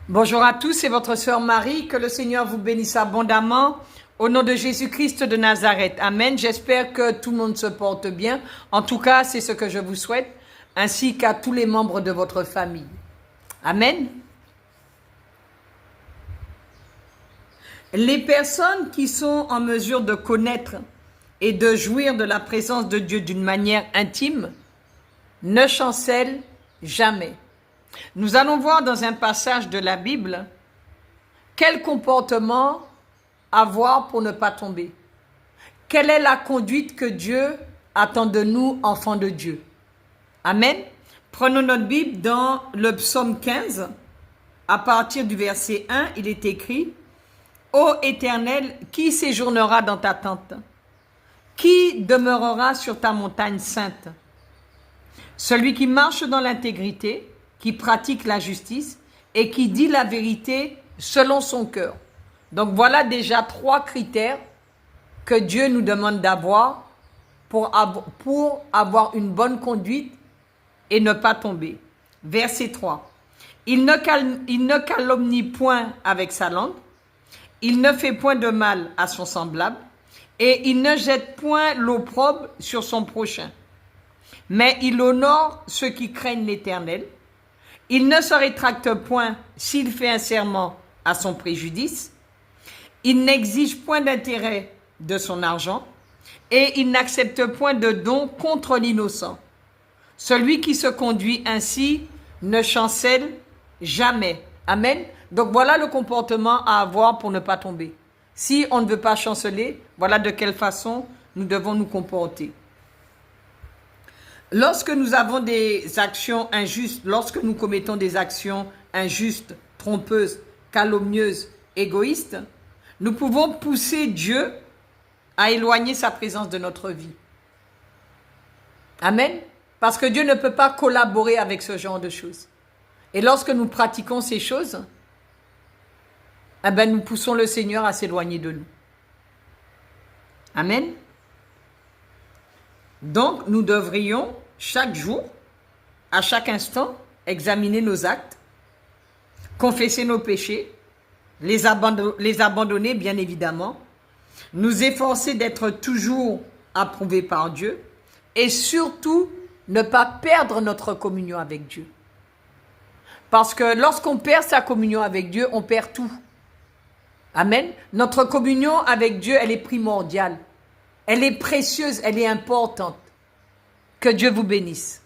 Bonjour à tous, c'est votre sœur Marie. Que le Seigneur vous bénisse abondamment. Au nom de Jésus-Christ de Nazareth. Amen. J'espère que tout le monde se porte bien. En tout cas, c'est ce que je vous souhaite, ainsi qu'à tous les membres de votre famille. Amen. Les personnes qui sont en mesure de connaître et de jouir de la présence de Dieu d'une manière intime ne chancellent jamais. Nous allons voir dans un passage de la Bible quel comportement avoir pour ne pas tomber. Quelle est la conduite que Dieu attend de nous, enfants de Dieu. Amen. Prenons notre Bible dans le psaume 15. À partir du verset 1, il est écrit: Ô Éternel, qui séjournera dans ta tente? Qui demeurera sur ta montagne sainte? Celui qui marche dans l'intégrité, qui pratique la justice et qui dit la vérité selon son cœur. Donc voilà déjà 3 critères que Dieu nous demande d'avoir pour avoir une bonne conduite et ne pas tomber. Verset 3. Il ne calomnie point avec sa langue, il ne fait point de mal à son semblable, et il ne jette point l'opprobre sur son prochain. Mais il honore ceux qui craignent l'Éternel. Il ne se rétracte point s'il fait un serment à son préjudice. Il n'exige point d'intérêt de son argent et il n'accepte point de don contre l'innocent. Celui qui se conduit ainsi ne chancelle jamais. Amen. Donc voilà le comportement à avoir pour ne pas tomber. Si on ne veut pas chanceler, voilà de quelle façon nous devons nous comporter. Lorsque nous avons des actions injustes, lorsque nous commettons des actions injustes, trompeuses, calomnieuses, égoïstes, nous pouvons pousser Dieu à éloigner sa présence de notre vie. Amen. Parce que Dieu ne peut pas collaborer avec ce genre de choses. Et lorsque nous pratiquons ces choses, nous poussons le Seigneur à s'éloigner de nous. Amen. Donc, nous devrions chaque jour, à chaque instant, examiner nos actes, confesser nos péchés, les abandonner bien évidemment, nous efforcer d'être toujours approuvés par Dieu et surtout ne pas perdre notre communion avec Dieu. Parce que lorsqu'on perd sa communion avec Dieu, on perd tout. Amen. Notre communion avec Dieu, elle est primordiale. Elle est précieuse, elle est importante. Que Dieu vous bénisse.